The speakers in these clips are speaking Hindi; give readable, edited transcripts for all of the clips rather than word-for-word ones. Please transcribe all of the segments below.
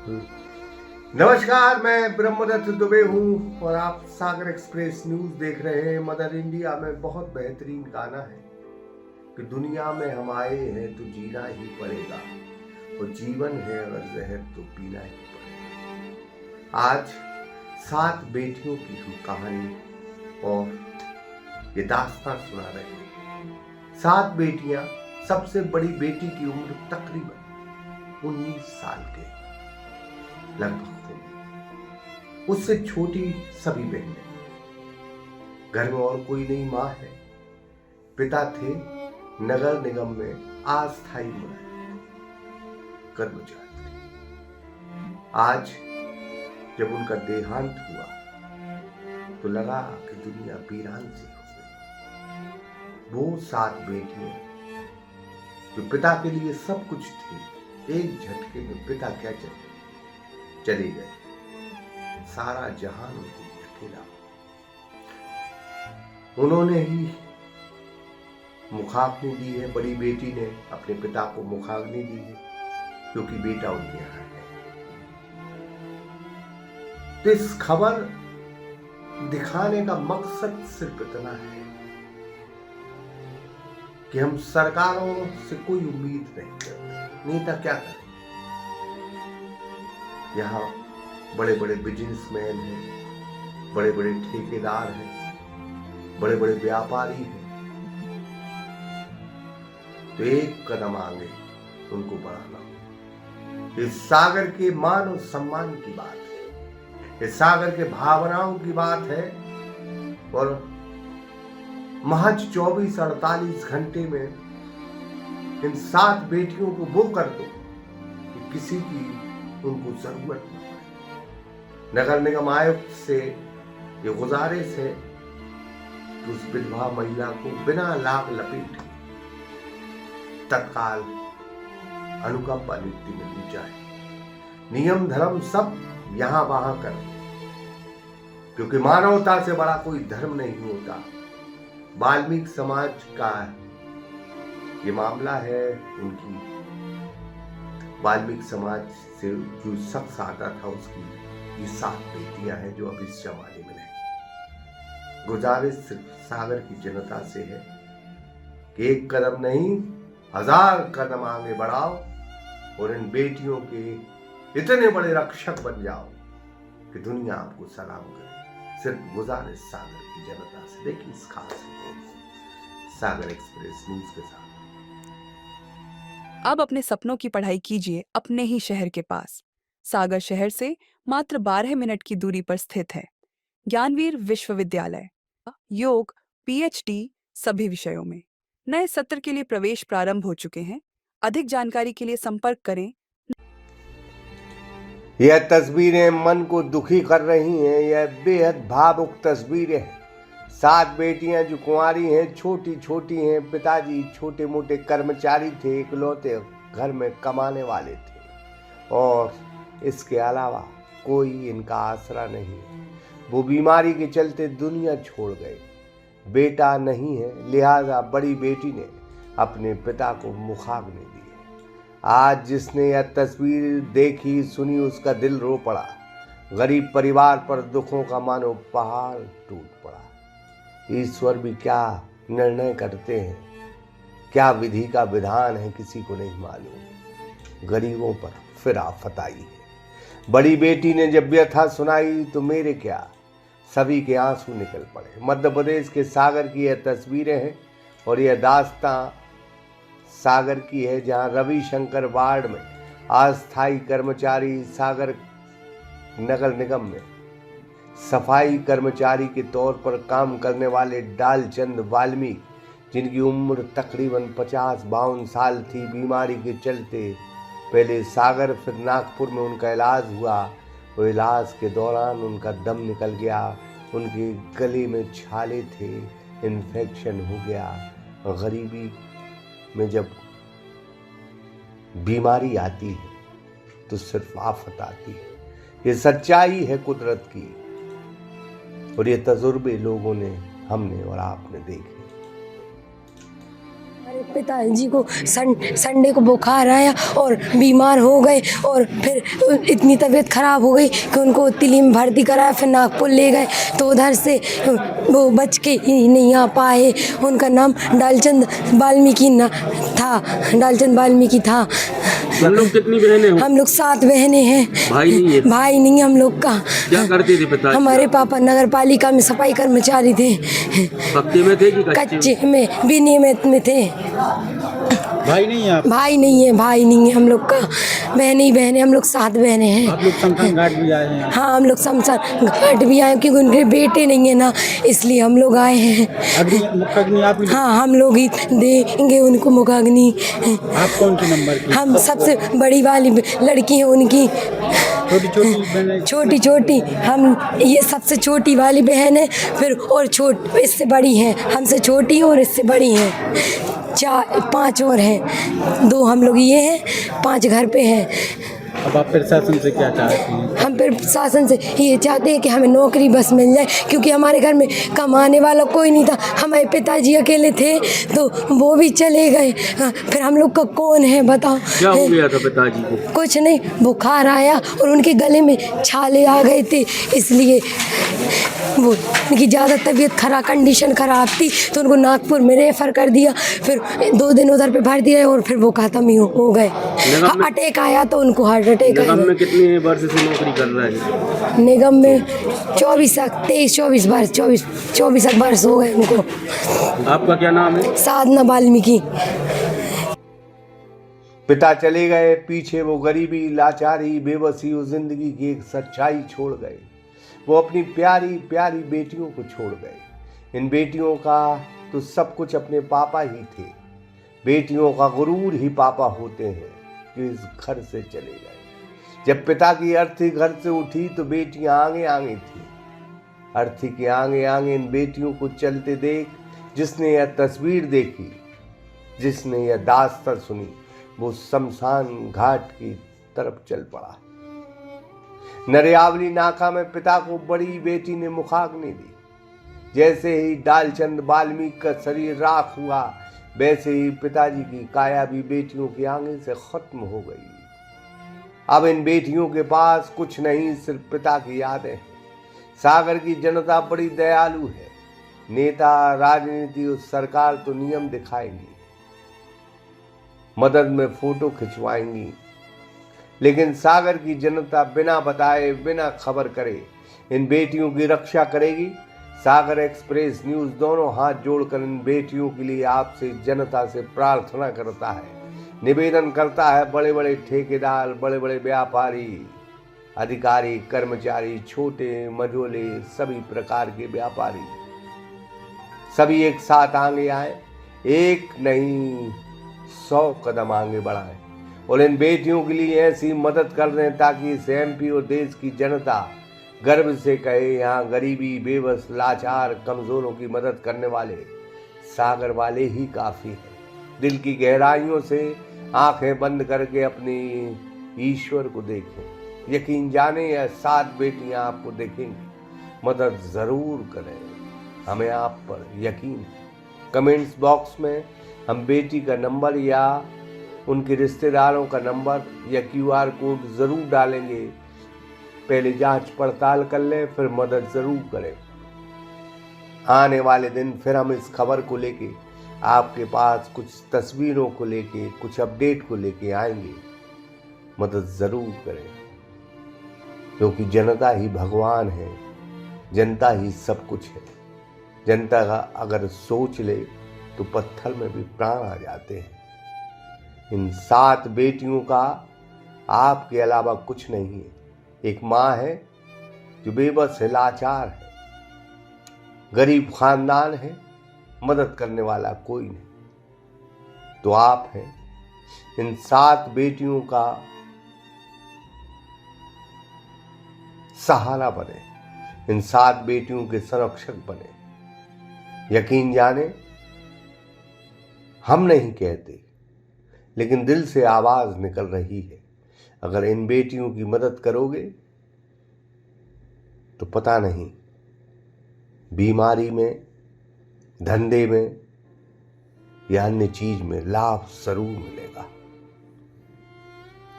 नमस्कार, मैं ब्रह्मदत्त दुबे हूँ और आप सागर एक्सप्रेस न्यूज देख रहे हैं। मदर इंडिया में बहुत बेहतरीन गाना है कि दुनिया में हम आए हैं तो जीना ही पड़ेगा और जीवन है अगर जहर तो पीना ही पड़ेगा। आज 7 बेटियों की हम कहानी और ये दास्तां सुना रहे हैं। 7 बेटियां, सबसे बड़ी बेटी की उम्र तकरीबन 19 साल के लगभग होगी। उससे छोटी सभी बहनें। घर में और कोई नहीं, माँ है। पिता थे नगर निगम में अस्थायी कर्मचारी थे। आज जब उनका देहांत हुआ तो लगा कि दुनिया वीरान सी हो गई। वो 7 बेटियां जो पिता के लिए सब कुछ थी, एक झटके में पिता क्या चले गए। सारा जहान उनके लिए अकेला। उन्होंने ही मुखाग्नि दी है। बड़ी बेटी ने अपने पिता को मुखाग्नि दी है क्योंकि बेटा उनके यहाँ है। तो इस खबर दिखाने का मकसद सिर्फ इतना है कि हम सरकारों से कोई उम्मीद नहीं करते। नेता क्या करें? यहाँ बड़े बड़े बिजनेसमैन हैं, बड़े बड़े ठेकेदार हैं, बड़े बड़े व्यापारी हैं। तो एक कदम आगे उनको बढ़ाना। इस सागर के मान और सम्मान की बात है, इस सागर के भावनाओं की बात है। और महज 24-48 घंटे में इन 7 बेटियों को वो कर दो कि किसी की उनको जरूरत न पड़े। नगर निगम आयुक्त से ये गुजारिश है कि उस विधवा महिला को बिना लाभ लपेटे तत्काल अनुकंपा नियुक्ति मिलनी चाहिए। नियम धर्म सब यहां वहां कर, क्योंकि मानवता से बड़ा कोई धर्म नहीं होता। वाल्मीकि समाज का ये मामला है। उनकी वाल्मीकि समाज से जो शख्स आता था, उसकी ये 7 बेटियां हैं जो अब इस जमाने में नहीं। गुजारिश सिर्फ सागर की जनता से है कि एक कदम नहीं, 1000 कदम आगे बढ़ाओ और इन बेटियों के इतने बड़े रक्षक बन जाओ कि दुनिया आपको सलाम करे। सिर्फ गुजारिश सागर की जनता से। देखिए इस खास रिपोर्ट को सागर एक्सप्रेस न्यूज के साथ। अब अपने सपनों की पढ़ाई कीजिए अपने ही शहर के पास। सागर शहर से मात्र 12 मिनट की दूरी पर स्थित है ज्ञानवीर विश्वविद्यालय। योग, पीएचडी सभी विषयों में। नए सत्र के लिए प्रवेश प्रारंभ हो चुके हैं। अधिक जानकारी के लिए संपर्क करें। यह तस्वीरें मन को दुखी कर रही हैं। यह बेहद भावुक तस्वीरें हैं। 7 बेटियां जो कुंवारी हैं, छोटी छोटी हैं। पिताजी छोटे मोटे कर्मचारी थे, इकलौते घर में कमाने वाले थे और इसके अलावा कोई इनका आसरा नहीं है। वो बीमारी के चलते दुनिया छोड़ गए। बेटा नहीं है, लिहाजा बड़ी बेटी ने अपने पिता को मुखाग्नि दी है। आज जिसने यह तस्वीर देखी सुनी, उसका दिल रो पड़ा। गरीब परिवार पर दुखों का मानो पहाड़ टूट पड़ा। ईश्वर भी क्या निर्णय करते हैं, क्या विधि का विधान है, किसी को नहीं मालूम। गरीबों पर फिर आफत आई है। बड़ी बेटी ने जब व्यथा सुनाई तो मेरे क्या, सभी के आंसू निकल पड़े। मध्य प्रदेश के सागर की यह तस्वीरें हैं और यह दास्तां सागर की है, जहां रविशंकर वार्ड में अस्थायी कर्मचारी, सागर नगर निगम में सफाई कर्मचारी के तौर पर काम करने वाले डालचंद वाल्मीकि, जिनकी उम्र तकरीबन 50-52 साल थी, बीमारी के चलते पहले सागर फिर नागपुर में उनका इलाज हुआ। वो इलाज के दौरान उनका दम निकल गया। उनके गले में छाले थे, इन्फेक्शन हो गया। और गरीबी में जब बीमारी आती है तो सिर्फ आफत आती है। ये सच्चाई है कुदरत की और ये तजुर्बे लोगों ने, हमने और आपने देखे। पिताजी को संडे को बुखार आया और बीमार हो गए और फिर इतनी तबीयत खराब हो गई कि उनको तिली में भर्ती कराया, फिर नागपुर ले गए तो उधर से वो बच के ही नहीं आ पाए। उनका नाम डालचंद वाल्मीकि था, डालचंद वाल्मीकि था। हम लोग कितनी बहनें हो? हम लोग 7 बहनें हैं। भाई नहीं है? भाई नहीं है हम लोग का। क्या करते थे पिताजी? हमारे पापा नगर पालिका में सफाई कर्मचारी थे। पक्के में थे कि कच्चे में भी नियमित में थे। भाई नहीं है आप? भाई नहीं है, भाई नहीं है हम लोग का। बहनें ही बहनें, हम लोग 7 बहनें हैं। आप लोग शमशान घाट भी आए हैं? हाँ, हम लोग शमशान घाट भी आए क्योंकि उनके बेटे नहीं है ना, इसलिए हम लोग आए हैं। मुखाग्नि आप? हाँ, हम लोग ही देंगे उनको मुखाग्नि। आप कौन से नंबर की? हम सबसे बड़ी वाली लड़की हैं उनकी। छोटी छोटी बहनें? छोटी छोटी हम, ये सबसे छोटी वाली बहन है, फिर और इससे बड़ी हैं, हमसे छोटी और इससे बड़ी हैं। 5 और हैं, 2 हम लोग ये हैं, 5 घर पे हैं। अब आप प्रशासन से क्या चाहते हैं? हम प्रशासन से ये चाहते हैं कि हमें नौकरी बस मिल जाए, क्योंकि हमारे घर में कमाने वाला कोई नहीं था। हमारे पिताजी अकेले थे तो वो भी चले गए। फिर हम लोग का कौन है बताओ? क्या हो गया था पिताजी को? कुछ नहीं, बुखार आया और उनके गले में छाले आ गए थे, इसलिए वो उनकी ज़्यादा तबीयत खराब, कंडीशन ख़राब थी तो उनको नागपुर में रेफ़र कर दिया। फिर 2 दिन उधर पे भर दिया और फिर वो ख़त्म ही हो गए। अटैक आया तो उनको हार्ट अटैक आया। निगम में कितने वर्ष से नौकरी कर रहे हैं? निगम में 23-24 वर्ष, 24 वर्ष हो गए उनको। आपका क्या नाम है? साधना वाल्मीकि। पिता चले गए, पीछे वो गरीबी, लाचारी, बेबसी और जिंदगी की एक सच्चाई छोड़ गए। वो अपनी प्यारी प्यारी बेटियों को छोड़ गए। इन बेटियों का तो सब कुछ अपने पापा ही थे। बेटियों का गुरूर ही पापा होते हैं जो इस घर से चले गए। जब पिता की अर्थी घर से उठी तो बेटियां आगे आगे थी। अर्थी के आगे आगे इन बेटियों को चलते देख जिसने यह तस्वीर देखी, जिसने यह दास्तां सुनी, वो शमशान घाट की तरफ चल पड़ा। नरियावली नाका में पिता को बड़ी बेटी ने मुखाग्नि दी। जैसे ही डालचंद वाल्मीकि का शरीर राख हुआ, वैसे ही पिताजी की काया भी बेटियों की आंखें से खत्म हो गई। अब इन बेटियों के पास कुछ नहीं, सिर्फ पिता की यादें हैं। सागर की जनता बड़ी दयालु है। नेता, राजनीति और सरकार तो नियम दिखाएंगी, मदद में फोटो खिंचवाएंगी, लेकिन सागर की जनता बिना बताए, बिना खबर करे इन बेटियों की रक्षा करेगी। सागर एक्सप्रेस न्यूज़ दोनों हाथ जोड़कर इन बेटियों के लिए आपसे, जनता से प्रार्थना करता है, निवेदन करता है। बड़े बड़े ठेकेदार, बड़े बड़े व्यापारी, अधिकारी, कर्मचारी, छोटे मझोले, सभी प्रकार के व्यापारी, सभी एक साथ आगे आए, एक नहीं 100 कदम आगे बढ़ाएं और इन बेटियों के लिए ऐसी मदद कर दें ताकि इस एमपी और देश की जनता गर्व से कहे, यहाँ गरीबी, बेबस, लाचार, कमज़ोरों की मदद करने वाले सागर वाले ही काफ़ी हैं। दिल की गहराइयों से आंखें बंद करके अपनी ईश्वर को देखें। यकीन जाने यह 7 बेटियां आपको देखेंगी। मदद ज़रूर करें, हमें आप पर यकीन है। कमेंट्स बॉक्स में हम बेटी का नंबर या उनके रिश्तेदारों का नंबर या QR कोड ज़रूर डालेंगे। पहले जांच पड़ताल कर लें, फिर मदद ज़रूर करें। आने वाले दिन फिर हम इस खबर को लेके आपके पास कुछ तस्वीरों को लेके, कुछ अपडेट को लेके आएंगे। मदद ज़रूर करें, क्योंकि जनता ही भगवान है, जनता ही सब कुछ है। जनता का अगर सोच ले तो पत्थर में भी प्राण आ जाते हैं। इन 7 बेटियों का आपके अलावा कुछ नहीं है। एक माँ है जो बेबस है, लाचार है, गरीब खानदान है, मदद करने वाला कोई नहीं, तो आप हैं। इन 7 बेटियों का सहारा बने, इन 7 बेटियों के संरक्षक बने। यकीन जाने हम नहीं कहते, लेकिन दिल से आवाज निकल रही है। अगर इन बेटियों की मदद करोगे तो पता नहीं बीमारी में, धंधे में, या अन्य चीज में लाभ जरूर मिलेगा।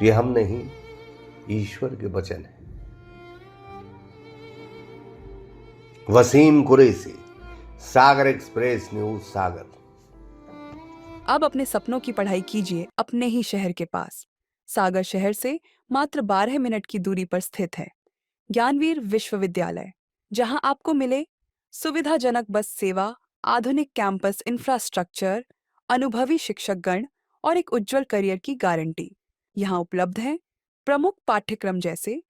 ये हम नहीं, ईश्वर के वचन है। वसीम कुरैशी, सागर एक्सप्रेस न्यूज, सागर। अब अपने सपनों की पढ़ाई कीजिए अपने ही शहर के पास। सागर शहर से मात्र 12 मिनट की दूरी पर स्थित है ज्ञानवीर विश्वविद्यालय, जहां आपको मिले सुविधाजनक बस सेवा, आधुनिक कैंपस इंफ्रास्ट्रक्चर, अनुभवी शिक्षकगण और एक उज्जवल करियर की गारंटी। यहाँ उपलब्ध है प्रमुख पाठ्यक्रम जैसे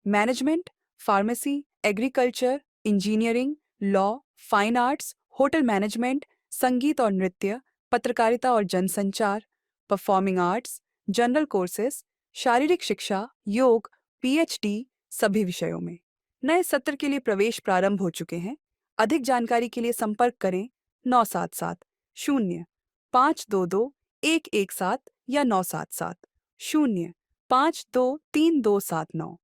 management, pharmacy, agriculture, engineering, law, fine arts, hotel management, संगीत और नृत्य, पत्रकारिता और जनसंचार, परफॉर्मिंग आर्ट्स, जनरल कोर्सेज, शारीरिक शिक्षा, योग, पीएचडी सभी विषयों में। नए सत्र के लिए प्रवेश प्रारंभ हो चुके हैं। अधिक जानकारी के लिए संपर्क करें 977 0 522 117 या 977 0 523 279।